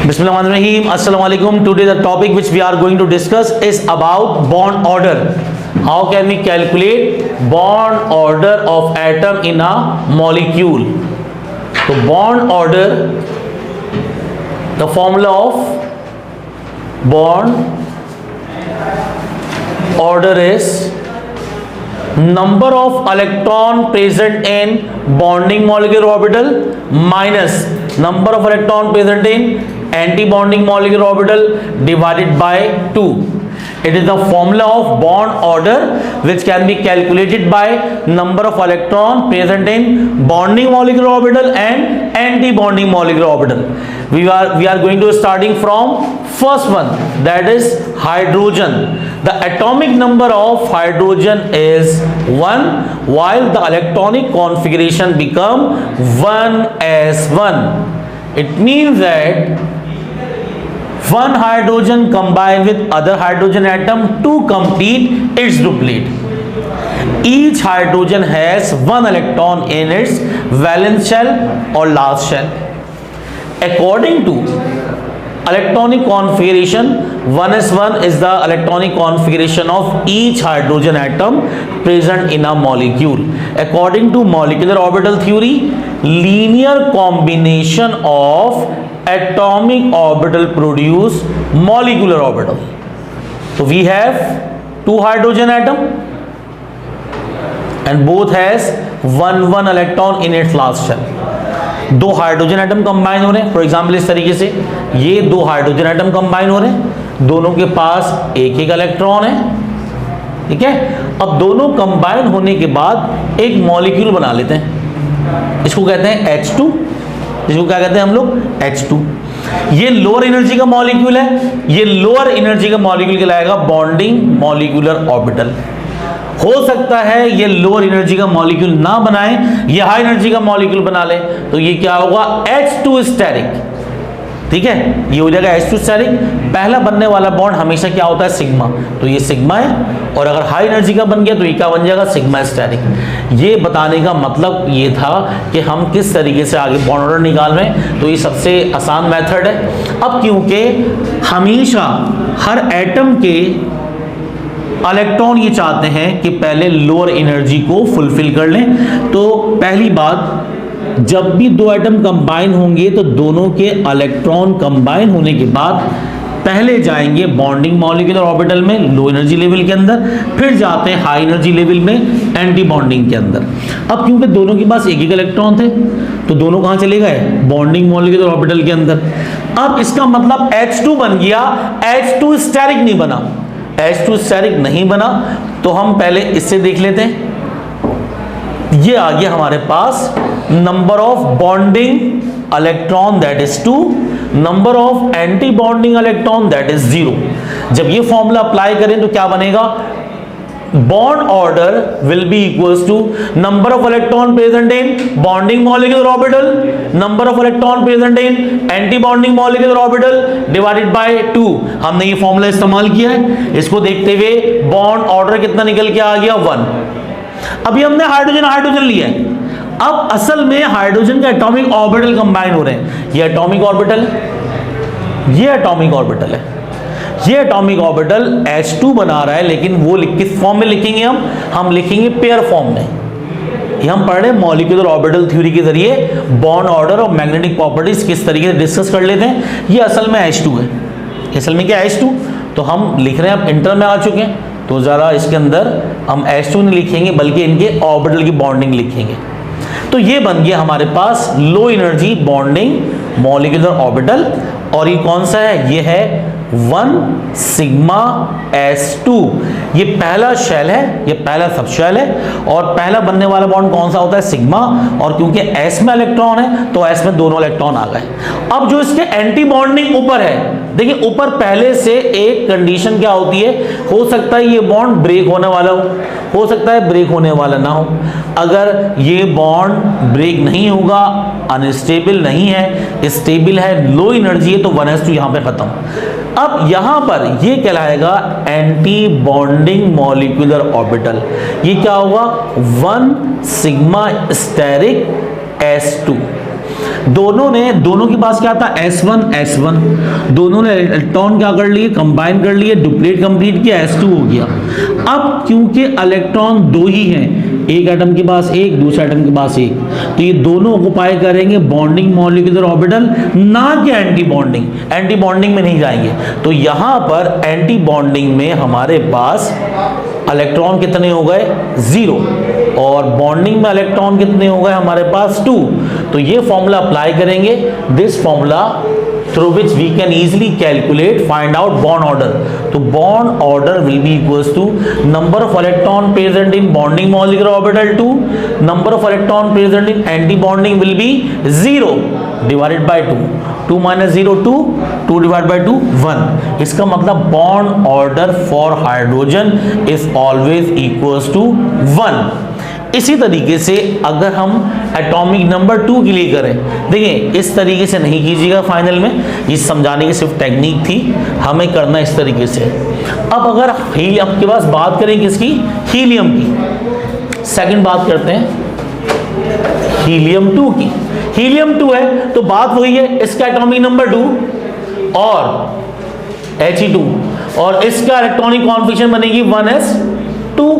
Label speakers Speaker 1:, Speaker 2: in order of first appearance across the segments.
Speaker 1: Bismillahirrahmanirrahim. Assalamu alaikum. Today the topic which we are going to discuss is about bond order. How can we calculate bond order of atom in a molecule? So bond order, the formula of bond order is number of electron present in bonding molecular orbital minus number of electron present in anti-bonding molecular orbital divided by 2. It is the formula of bond order which can be calculated by number of electron present in bonding molecular orbital and anti-bonding molecular orbital. We are going to starting from first one, that is hydrogen. The atomic number of hydrogen is 1 while the electronic configuration become 1s1. It means that one hydrogen combined with other hydrogen atom to complete its duplet. Each hydrogen has one electron in its valence shell or last shell. According to electronic configuration, 1s1 is the electronic configuration of each hydrogen atom present in a molecule. According to molecular orbital theory, linear combination of atomic orbital produce molecular orbital. So we have two hydrogen atom and both has one electron in its last shell. दो hydrogen atom combine हो रहे हैं, for example इस तरीके से ये दो hydrogen atom combine हो रहे हैं, दोनों के पास एक एक इलेक्ट्रॉन है, ठीक है। अब दोनों कंबाइन होने के बाद एक मॉलिक्यूल बना लेते हैं, इसको कहते हैं H2, इसको क्या कहते हैं हम लोग H2। ये लोअर एनर्जी का मॉलिक्यूल है, ये लोअर एनर्जी का मॉलिक्यूल कहलाएगा बॉन्डिंग मॉलिक्यूलर ऑर्बिटल। हो सकता है ये लोअर एनर्जी का मॉलिक्यूल ना बनाए, ये हाई एनर्जी का मॉलिक्यूल बना ले, तो ये क्या होगा H2 स्टेरिक, ठीक है, ये हो जाएगा H2 स्टेरिक। पहला बनने वाला बॉन्ड हमेशा क्या होता है सिग्मा, तो ये सिग्मा है, और अगर हाई एनर्जी का बन गया तो ये क्या बन जाएगा सिग्मा स्टेरिक। ये बताने का मतलब ये था कि हम किस तरीके से आगे बॉन्ड ऑर्डर निकाल रहे हैं, तो ये सबसे आसान मेथड है। अब क्योंकि हमेशा हर एटम के इलेक्ट्रॉन ये चाहते हैं कि पहले लोअर एनर्जी को फुलफिल कर लें, तो पहली बात जब भी दो एटम कंबाइन होंगे तो दोनों के इलेक्ट्रॉन कंबाइन होने के बाद पहले जाएंगे बॉन्डिंग मॉलिक्यूलर ऑर्बिटल में लो एनर्जी लेवल के अंदर, फिर जाते हैं हाई एनर्जी लेवल में एंटी बॉन्डिंग के अंदर। अब क्योंकि दोनों के पास एक एक इलेक्ट्रॉन थे तो दोनों कहां चले गए बॉन्डिंग मॉलिक्यूलर ऑर्बिटल के अंदर। अब इसका मतलब H2 बन गया, H2 स्टेरिक नहीं बना, H2 स्टेरिक नहीं बना, तो हम पहले इससे देख लेते हैं। ये आ गया हमारे पास number of bonding electron that is 2, number of anti bonding electron that is 0। जब ये फॉर्मूला अप्लाई करें तो क्या बनेगा, bond order will be equals to number of electron present in bonding molecular orbital, number of electron present in anti bonding molecular orbital divided by 2। हमने ये formula इस्तेमाल किया है, इसको देखते हुए बॉन्ड ऑर्डर कितना निकल के आ गया 1। अभी हमने हाइड्रोजन लिया है, अब असल में हाइड्रोजन का एटॉमिक ऑर्बिटल कंबाइन हो रहे हैं, ये एटॉमिक ऑर्बिटल है, ये एटॉमिक ऑर्बिटल है, ये एटॉमिक ऑर्बिटल H2 बना रहा है, लेकिन वो किस फॉर्म में लिखेंगे हम लिखेंगे पेयर फॉर्म में। ये हम पढ़ रहे हैं मॉलिक्यूलर ऑर्बिटल थ्योरी के जरिए बॉन्ड ऑर्डर और मैग्नेटिक प्रॉपर्टीज किस तरीके से डिस्कस कर लेते हैं। ये असल में H2 है, असल में क्या H2, तो हम लिख रहे हैं, अब इंटर में आ चुके हैं तो ज़रा इसके अंदर हम H2 नहीं लिखेंगे बल्कि इनके ऑर्बिटल की बॉन्डिंग लिखेंगे। तो ये बन गया हमारे पास low energy bonding molecular orbital, और ये कौन सा है, ये है 1 सिग्मा S2। ये पहला शेल है, ये पहला सब शेल है, और पहला बनने वाला बॉन्ड कौन सा होता है सिग्मा, और क्योंकि S में इलेक्ट्रॉन है तो S में दोनों इलेक्ट्रॉन आ गए। अब जो इसके एंटी बॉन्डिंग ऊपर है, देखिए ऊपर पहले से एक कंडीशन क्या होती है, हो सकता है ये बॉन्ड ब्रेक होने वाला हो सकता है ब्रेक होने वाला ना हो। अगर ये बॉन्ड ब्रेक नहीं होगा, अनस्टेबल नहीं है, स्टेबल है, लो एनर्जी है, तो 1s2 यहां पे खत्म। अब यहां पर ये कहलाएगा एंटी बॉन्डिंग मॉलिक्यूलर ऑर्बिटल। ये क्या होगा 1 सिग्मा स्टेरिक S2, दोनों के पास क्या था, S1 दोनों ने इलेक्ट्रॉन क्या कर लिए, कंबाइन कर लिए, डुप्लीट कंप्लीट किया, S2 हो गया। अब क्योंकि इलेक्ट्रॉन दो ही हैं, एक एटम के पास एक, दूसरे एटम के पास एक, तो ये दोनों ऑक्युपाई करेंगे बॉन्डिंग मॉलिक्यूलर ऑर्बिटल, ना कि एंटी बॉन्डिंग में नहीं जाएंगे। तो यहां पर एंटी बॉन्डिंग में हमारे पास इलेक्ट्रॉन कितने हो गए, 0, और बॉन्डिंग में इलेक्ट्रॉन कितने हो गए हमारे पास, 2। तो ये फॉर्मूला अप्लाई करेंगे, this formula through which we can easily calculate, find out bond order. तो bond order will be equals to number of electron present in bonding molecular orbital 2, number of electron present in anti-bonding will be 0 divided by 2. 2 minus 0 2, 2 divided by 2 1. इसका मतलब bond order for hydrogen is always equals to 1. इसी तरीके से अगर हम atomic number 2 के लिए करें, देखिए इस तरीके से नहीं कीजिएगा फाइनल में, ये समझाने की सिर्फ टेक्निक थी, हमें करना इस तरीके से। अब अगर आपके पास बात करें किसकी, हीलियम की, सेकंड बात करते हैं हीलियम 2 की। हीलियम 2 है तो बात वही है, इसका एटॉमिक नंबर 2 और He2, और इसका इलेक्ट्रॉनिक कॉन्फिगरेशन बनेगी 1s2।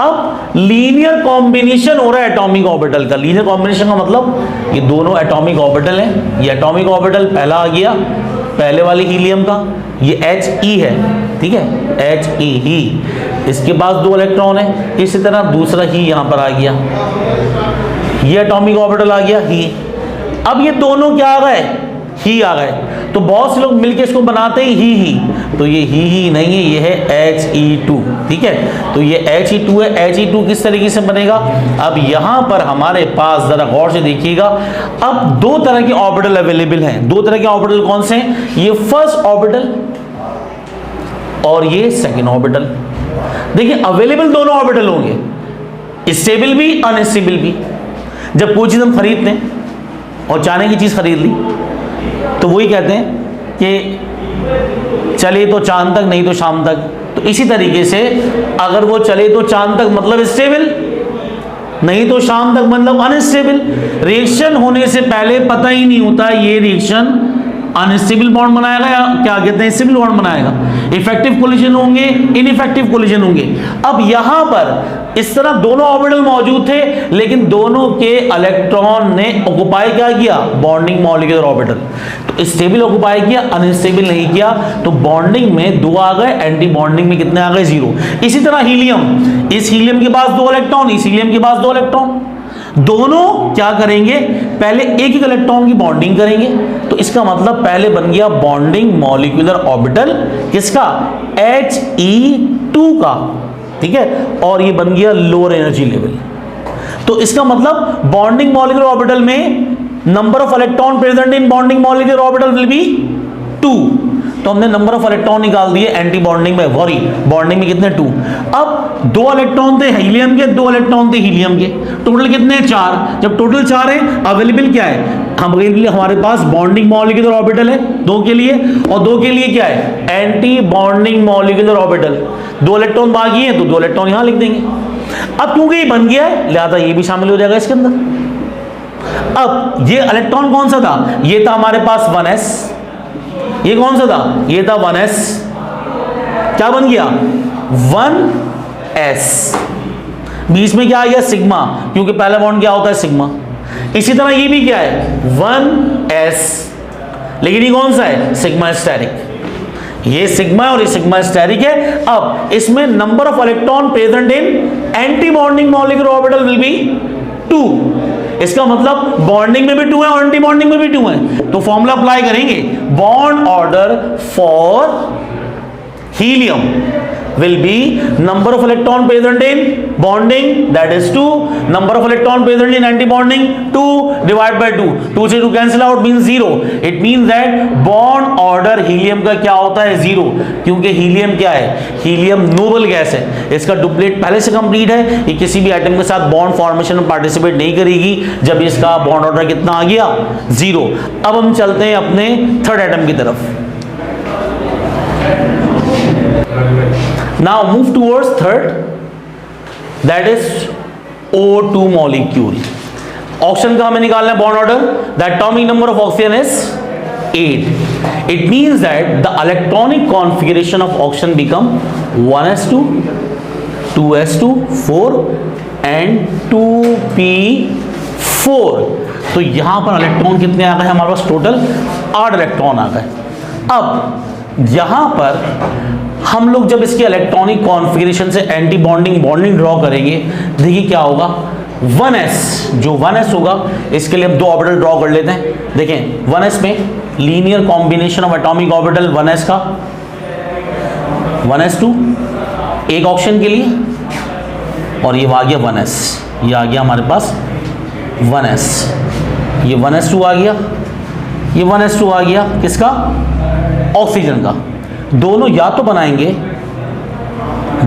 Speaker 1: अब लीनियर कॉम्बिनेशन हो रहा है एटॉमिक ऑर्बिटल का। लीनियर कॉम्बिनेशन का मतलब ये दोनों एटॉमिक ऑर्बिटल हैं, ये एटॉमिक ऑर्बिटल पहला आ गया पहले वाले हीलियम का, ये He है, ठीक है, He ही, इसके पास 2 इलेक्ट्रॉन है, इसी तरह दूसरा ही यहां पर आ गया, ये एटॉमिक ऑर्बिटल आ गया ही। अब ये दोनों क्या आ गए, ही आ गए, तो बहुत से लोग मिलके इसको बनाते हैं ही, तो ये ही नहीं है, ये है He2, ठीक है। तो ये He2 है, He2 किस तरीके से बनेगा, अब यहां पर हमारे पास जरा गौर से देखिएगा, अब 2 तरह के ऑर्बिटल अवेलेबल हैं। 2 तरह के ऑर्बिटल कौन से हैं, ये फर्स्ट ऑर्बिटल और ये सेकेंड ऑर्बिटल। देखिए अवेलेबल दोनों ऑर्बिटल होंगे, स्टेबल भी अनस्टेबल भी। जब कोई चीज हम खरीदते हैं और चाइना की चीज खरीद ली तो वही कहते हैं कि चले तो चांद तक, नहीं तो शाम तक। तो इसी तरीके से अगर वो चले तो चांद तक मतलब स्टेबल, नहीं तो शाम तक मतलब अनस्टेबल। रिएक्शन होने से पहले पता ही नहीं होता ये रिएक्शन अनस्टेबल बॉन्ड बनाएगा या क्या कहते हैं स्टेबल बॉन्ड बनाएगा, इफेक्टिव कोलिजन होंगे, इनइफेक्टिव कोलिजन होंगे। अब यहां पर इस तरह दोनों ऑर्बिटल मौजूद थे, लेकिन दोनों के इलेक्ट्रॉन ने ऑक्युपाई क्या किया, बॉन्डिंग मॉलिक्यूलर ऑर्बिटल। तो स्टेबल ऑक्युपाई किया, अनस्टेबल नहीं किया, तो बॉन्डिंग में 2 आ गए, एंटी बॉन्डिंग में कितने आ गए, 0। इसी तरह हीलियम, इस हीलियम के पास 2 इलेक्ट्रॉन, इस हीलियम के पास 2 इलेक्ट्रॉन, दोनों क्या करेंगे, पहले एक इलेक्ट्रॉन की बॉन्डिंग करेंगे। तो इसका मतलब पहले बन गया बॉन्डिंग मॉलिक्यूलर ऑर्बिटल किसका, He2 का, ठीक है, और ये बन गया लोअर एनर्जी लेवल। तो इसका मतलब बॉन्डिंग मॉलिक्यूलर ऑर्बिटल में number of electron present in bonding molecular orbital will be 2। तो हमने नंबर ऑफ इलेक्ट्रॉन निकाल दिए एंटी बॉन्डिंग में, बॉन्डिंग में कितने, 2। अब 2 इलेक्ट्रॉन थे हीलियम के, 2 इलेक्ट्रॉन थे हीलियम के, टोटल कितने, 4। जब टोटल 4 है, अवेलेबल क्या है, हमारे पास बॉन्डिंग मॉलिक्यूलर ऑर्बिटल है 2 के लिए, और 2 के लिए क्या है, anti bonding molecular orbital. 2 electron बाकी है तो 2 इलेक्ट्रॉन यहां लिख देंगे। अब क्योंकि ये बन गया है लिहाजा ये भी शामिल हो जाएगा इसके अंदर। अब ये इलेक्ट्रॉन कौन सा था, ये था हमारे पास 1s, ये कौन सा था, ये था 1s, क्या बन गया 1s, बीच में क्या आ गया सिग्मा, क्योंकि पहला बॉन्ड क्या होता है सिग्मा। इसी तरह ये भी क्या है 1s, लेकिन ये कौन सा है, सिग्मा स्टेरिक। ये सिग्मा और ये सिग्मा स्टेरिक है। अब इसमें number of electron present in anti bonding molecular orbital will be 2। इसका मतलब बॉन्डिंग में भी 2 है और एंटी बॉन्डिंग में भी 2 है। तो फॉर्मूला अप्लाई करेंगे, bond order for helium will be number of electron present in bonding, that is 2, number of electron present in anti-bonding 2 divided by 2, 2 से 2 cancel out means 0. It means that bond order helium का क्या होता है 0, क्योंकि helium क्या है, helium noble gas है, इसका डुप्लेट पहले से कंप्लीट है, ये किसी भी एटम के साथ बॉन्ड फॉर्मेशन में पार्टिसिपेट नहीं करेगी जब इसका बॉन्ड ऑर्डर कितना आ गया 0। अब हम चलते हैं अपने थर्ड एटम की तरफ। Now move towards third, that is O2 molecule। Oxygen का हमें निकालना है bond order, the atomic number of oxygen is 8. It means that the electronic configuration of oxygen become 1s2, 2s2, 4 and 2p4. तो यहां पर electron कितने आ गए हमारे पास? टोटल 8 इलेक्ट्रॉन आ गए. अब यहां पर हम लोग जब इसके इलेक्ट्रॉनिक कॉन्फ़िगरेशन से एंटी बॉन्डिंग ड्रॉ करेंगे, देखिए क्या होगा. 1s, जो 1s होगा इसके लिए हम 2 ऑर्बिटल ड्रॉ कर लेते हैं. देखें 1s में linear combination of atomic orbital 1s का 1s2 एक ऑक्सीजन के लिए, और ये आ गया 1s, ये आ गया हमारे पास 1s, ये 1s2 आ गया, ये 1s2 आ गया किसका? ऑक्सीजन का. दोनों या तो बनाएंगे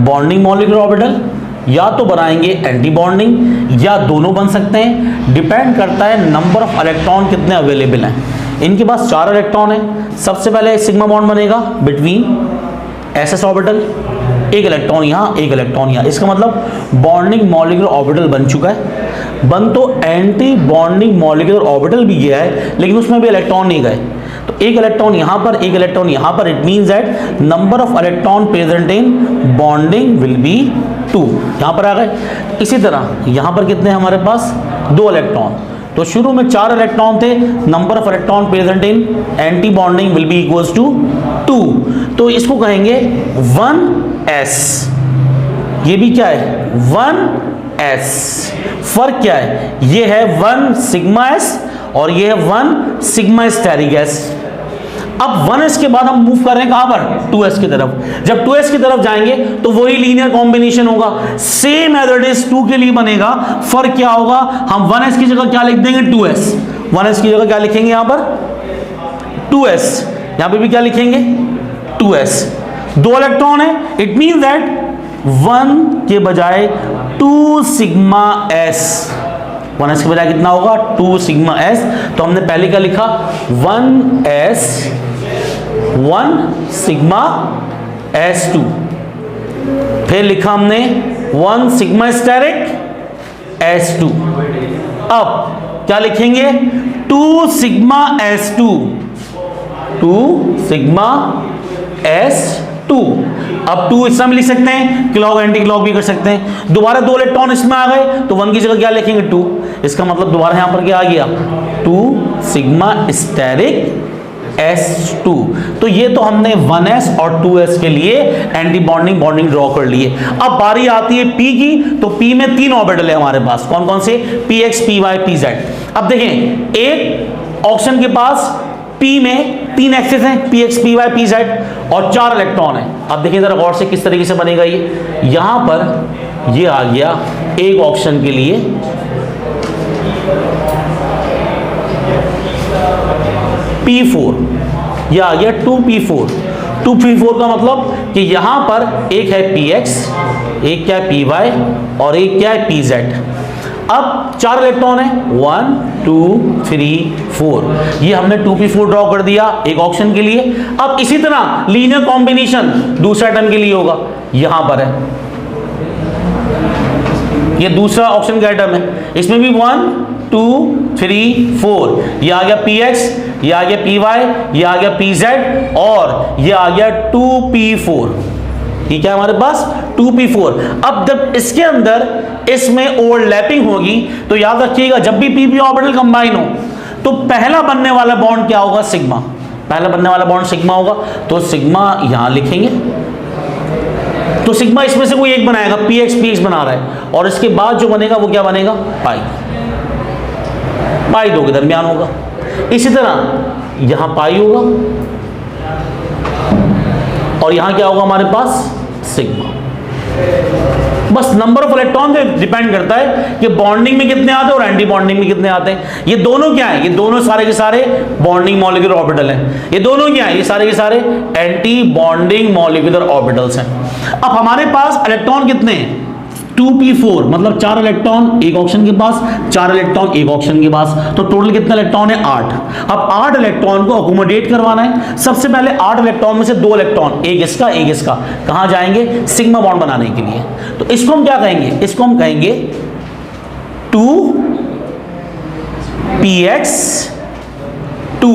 Speaker 1: बॉन्डिंग मॉलिक्यूलर ऑर्बिटल या तो बनाएंगे एंटी बॉन्डिंग, या दोनों बन सकते हैं. डिपेंड करता है नंबर ऑफ इलेक्ट्रॉन कितने अवेलेबल हैं. इनके पास 4 इलेक्ट्रॉन है. सबसे पहले सिग्मा बॉन्ड बनेगा बिटवीन एसएस ऑर्बिटल, एक इलेक्ट्रॉन यहाँ, एक इलेक्ट्रॉन यहाँ. इसका मतलब बॉन्डिंग मॉलिक्यूलर ऑर्बिटल बन चुका है. बन तो एंटी बॉन्डिंग मॉलिक्यूलर ऑर्बिटल भी गया है, लेकिन उसमें भी इलेक्ट्रॉन नहीं गए. तो एक इलेक्ट्रॉन यहाँ पर, एक इलेक्ट्रॉन यहाँ पर. It means that number of electron present in bonding will B 2. यहाँ पर आ गए. इसी तरह यहाँ पर कितने हमारे पास? 2 इलेक्ट्रॉन. तो शुरू में 4 इलेक्ट्रॉन थे. Number of electron present in anti bonding will be equals to 2. तो इसको कहेंगे 1s. ये भी क्या है? 1s. फर्क क्या है? ये है 1 सिग्मा s और ये है 1 सिग्मा स्टेरिक s. अब 1s के बाद हम मूव कर रहे हैं कहां पर? 2s की तरफ. जब 2s की तरफ जाएंगे तो वही लीनियर कॉम्बिनेशन होगा, सेम एज इट इज 2 के लिए बनेगा. फर्क क्या होगा? हम 1s की जगह क्या लिख देंगे? 2s. 1s की जगह क्या लिखेंगे यहां पर? 2s. यहां पे भी क्या लिखेंगे? 2s. 2 इलेक्ट्रॉन है. इट मीन दैट 1 के बजाय 2 सिग्मा s. 1s के बजाय कितना होगा? 2 सिग्मा s. तो हमने पहले क्या लिखा? 1s 1 sigma s2. फिर लिखा हमने 1 सिग्मा स्टेरिक s2. अब क्या लिखेंगे? 2 सिग्मा s2. 2 sigma s2. अब 2 इसमें भी लिख सकते हैं, क्लॉक एंटी क्लॉक भी कर सकते हैं. दोबारा 2 इलेक्ट्रॉन इसमें आ गए तो 1 की जगह क्या लिखेंगे? 2. इसका मतलब दोबारा यहां पर क्या आ गया? 2 सिग्मा स्टेरिक s2. तो ये तो हमने 1s और 2s के लिए एंटी बॉन्डिंग ड्रॉ कर लिए. अब बारी आती है p की. तो p में 3 ऑर्बिटल है हमारे पास. कौन कौन से? px, py, pz. अब देखें एक ऑक्सीजन के पास p में 3 एक्सिस हैं, px, py, pz, और 4 इलेक्ट्रॉन है. अब देखिए जरा गौर से किस तरीके से बनेगा ये. यहां पर ये आ गया एक ऑक्सीजन के लिए P4, यह आ गया 2p4. 2p4 का मतलब कि यहां पर एक है px, एक क्या है py और एक क्या है pz. अब 4 इलेक्ट्रॉन है 1 2 3 4. ये हमने 2p4 ड्रॉ कर दिया एक ऑक्सीजन के लिए. अब इसी तरह लीनियर कॉम्बिनेशन दूसरा एटम के लिए होगा. यहां पर है, ये दूसरा ऑक्सीजन का एटम है. इसमें भी 1 2 3 4. ये आ गया px, ये आ गया py, ये आ गया pz और ये आ गया 2p4. ठीक है हमारे पास 2p4. अब जब इसके अंदर इसमें ओवरलैपिंग होगी तो याद रखिएगा जब भी p p ऑर्बिटल कंबाइन हो तो पहला बनने वाला बॉन्ड क्या होगा? सिग्मा. पहला बनने वाला बॉन्ड सिग्मा होगा. तो सिग्मा यहां लिखेंगे. तो सिग्मा इसमें से कोई एक बनाएगा, px बना रहा है, और इसके बाद जो बनेगा वो क्या बनेगा? पाई. पाई 2 के दरमियान होगा. इसी तरह यहां पाई होगा और यहां क्या होगा हमारे पास? सिग्मा. बस नंबर ऑफ इलेक्ट्रॉन पे डिपेंड करता है कि बॉन्डिंग में कितने आते हैं और एंटी बॉन्डिंग में कितने आते हैं. ये दोनों क्या है? ये दोनों सारे के सारे बॉन्डिंग मॉलिक्यूलर ऑर्बिटल हैं. ये दोनों क्या है? ये सारे के सारे एंटी बॉन्डिंग मॉलिक्यूलर ऑर्बिटल्स हैं. अब हमारे पास इलेक्ट्रॉन कितने हैं? 2p4 मतलब 4 इलेक्ट्रॉन एक ऑक्सीजन के पास, 4 इलेक्ट्रॉन एक ऑक्सीजन के पास. तो टोटल कितना इलेक्ट्रॉन है? 8. अब 8 इलेक्ट्रॉन को अकोमोडेट करवाना है. सबसे पहले 8 इलेक्ट्रॉन में से 2 इलेक्ट्रॉन, एक इसका एक इसका, कहां जाएंगे? सिग्मा बॉन्ड बनाने के लिए. तो इसको हम क्या कहेंगे? इसको हम कहेंगे 2 px2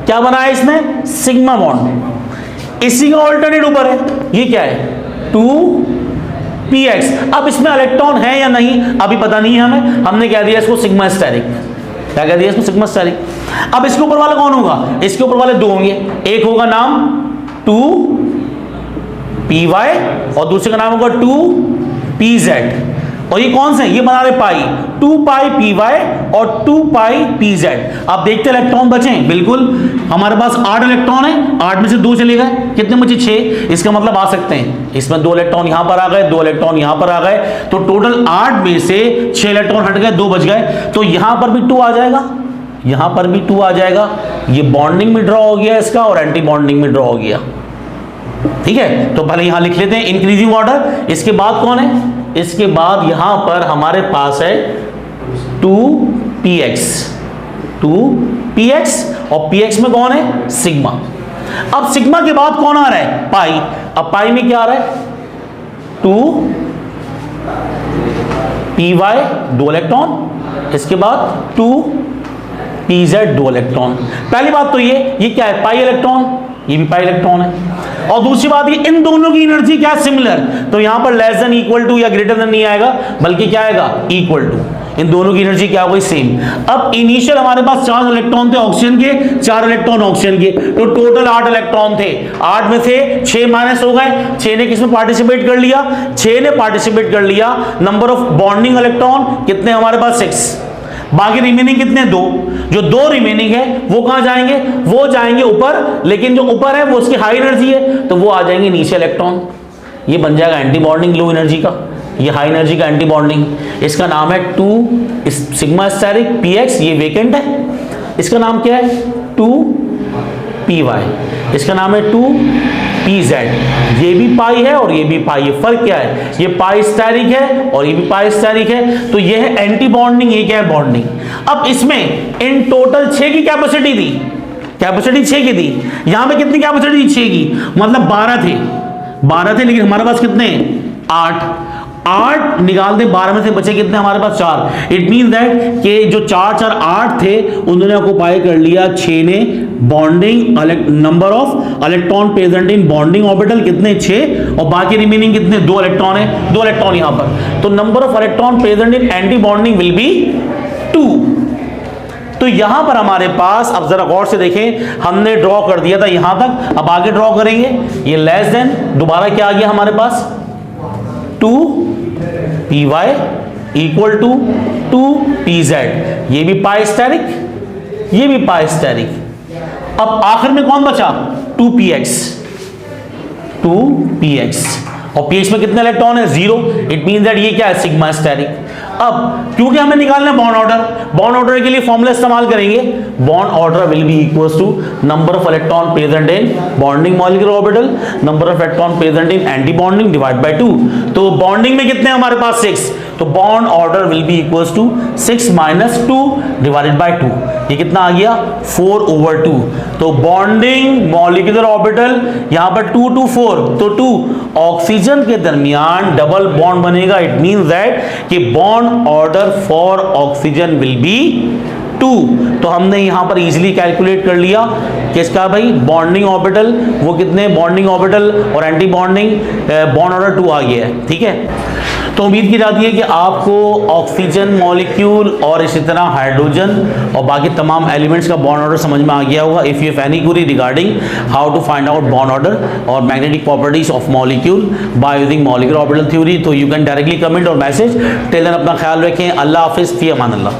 Speaker 1: क्या बना है इसमें, सिग्मा बॉन्ड। इसी का ऑल्टरनेट ऊपर है, ये क्या है 2px। अब इसमें इलेक्ट्रॉन है या नहीं अभी पता नहीं है हमें, हमने कह दिया इसको सिग्मा स्टेरिक। क्या कह दिया इसको, सिग्मा स्टेरिक। अब इसके ऊपर वाला कौन होगा, इसके ऊपर वाले दो होंगे, एक होगा नाम 2py और दूसरे का नाम होगा 2pz। और ये कौन से हैं, ये बना रहे पाई, 2πpy और 2πpz। अब देखते हैं इलेक्ट्रॉन बचे हैं, बिल्कुल हमारे पास 8 इलेक्ट्रॉन है, 8 में से 2 चले गए, कितने बचे 6। इसका मतलब आ सकते हैं इसमें 2 इलेक्ट्रॉन यहां पर आ गए, 2 इलेक्ट्रॉन यहां पर आ गए, तो टोटल 8 में से 6 इलेक्ट्रॉन हट गए, 2 बच गए, तो यहां पर भी 2 आ जाएगा, यहां पर भी 2 आ जाएगा। ये बॉन्डिंग में ड्रॉ हो गया इसका और एंटी बॉन्डिंग में ड्रॉ हो गया। ठीक है, तो पहले यहां लिख लेते हैं इंक्रीजिंग ऑर्डर। इसके बाद कौन है, इसके बाद यहां पर हमारे पास है 2px और px में कौन है, सिग्मा। अब सिग्मा के बाद कौन आ रहा है, पाई। अब पाई में क्या आ रहा है, 2py 2 इलेक्ट्रॉन, इसके बाद 2pz 2 इलेक्ट्रॉन। पहली बात तो ये क्या है, पाई इलेक्ट्रॉन, ये भी पाई इलेक्ट्रॉन है। और दूसरी बात ये इन दोनों की एनर्जी क्या है, सिमिलर, तो यहां पर लेस देन इक्वल टू या ग्रेटर देन नहीं आएगा, बल्कि क्या आएगा, इक्वल टू। इन दोनों की एनर्जी क्या हो गई, सेम। अब इनिशियल हमारे पास 4 इलेक्ट्रॉन थे ऑक्सीजन के, 4 इलेक्ट्रॉन ऑक्सीजन के, तो टोटल 8 इलेक्ट्रॉन थे। 8 में से 6 माइनस हो गए, 6 ने किसमें पार्टिसिपेट कर लिया, 6 ने पार्टिसिपेट कर लिया। नंबर ऑफ बॉन्डिंग इलेक्ट्रॉन कितने हमारे पास, 6। बाकी रिमेनिंग कितने, 2। जो 2 रिमेनिंग है वो कहां जाएंगे, वो जाएंगे ऊपर, लेकिन जो ऊपर है वो उसकी हाई एनर्जी है, तो वो आ जाएंगे नीचे इलेक्ट्रॉन। ये बन जाएगा एंटी बॉन्डिंग लो एनर्जी का, ये हाई एनर्जी का एंटी बॉन्डिंग। इसका नाम है 2 सिग्मा स्टेरिक px, ये वेकेंट है, इसका नाम क्या है 2py, इसका नाम है 2pz। ये भी पाई है और ये भी पाई है, फर्क क्या है, ये पाई स्टेरिक है और ये भी पाई स्टेरिक है, तो ये है एंटी बॉन्डिंग, ये क्या है बॉन्डिंग। अब इसमें इन टोटल 6 की कैपेसिटी दी, कैपेसिटी 6 की दी, यहां पे कितनी कैपेसिटी थी, 6 की, मतलब 12 थे, लेकिन हमारे पास कितने, 8 निकाल दे, 12 में से बचे कितने हमारे पास, 4। इट मीन दैट कि जो 4 4 8 थे उन्होंने ऑक्युपाई कर लिया, 6 ने bonding number of electron present in bonding orbital कितने, 6, और बाकी रिमेनिंग कितने, 2 इलेक्ट्रॉन है, 2 इलेक्ट्रॉन यहां पर, तो number of electron present in anti bonding will B 2। तो यहां पर हमारे पास, अब जरा गौर से देखें, हमने ड्रॉ कर दिया था यहां तक, अब आगे ड्रॉ करेंगे, ये लेस देन, दोबारा क्या आ गया हमारे पास 2py इक्वल टू 2pz, ये भी पाई स्टेरिक, ये भी पाई स्टेरिक। अब आखिर में कौन बचा, 2px और px में कितने इलेक्ट्रॉन है, 0। इट मीन दैट ये क्या है, सिग्मा स्टेरिक। अब क्योंकि हमें निकालना है बॉन्ड ऑर्डर, बॉन्ड ऑर्डर के लिए फॉर्मूला इस्तेमाल करेंगे, bond order will be equals to number of electron present in bonding molecular orbital, number of electron present in anti bonding divide by 2। तो बॉन्डिंग में कितने हमारे पास, 6, तो bond order will be equals to 6 minus 2 divided by 2, ये कितना आ गया, 4/2। तो बॉन्डिंग मॉलिक्यूलर ऑर्बिटल यहां पर 2 2 4, तो 2 ऑक्सीजन के दरमियान डबल बॉन्ड बनेगा। इट मींस दैट कि bond order for oxygen will be 2। तो हमने यहां पर इजीली कैलकुलेट कर लिया कि इसका भाई बॉन्डिंग ऑर्बिटल वो कितने, बॉन्डिंग ऑर्बिटल और एंटी बॉन्डिंग बॉन्ड ऑर्डर 2 आ गया है। ठीक है, तो उम्मीद की जाती है कि आपको ऑक्सीजन मॉलिक्यूल और इसी तरह हाइड्रोजन और बाकी तमाम एलिमेंट्स का बॉन्ड ऑर्डर समझ में आ गया होगा। If you have any query regarding how to find out bond order और magnetic properties of molecule by using molecular orbital theory, तो यू कैन डायरेक्टली कमेंट और मैसेज। टिल देन अपना ख्याल रखें, अल्लाह हाफिज़, फी अमान अल्लाह।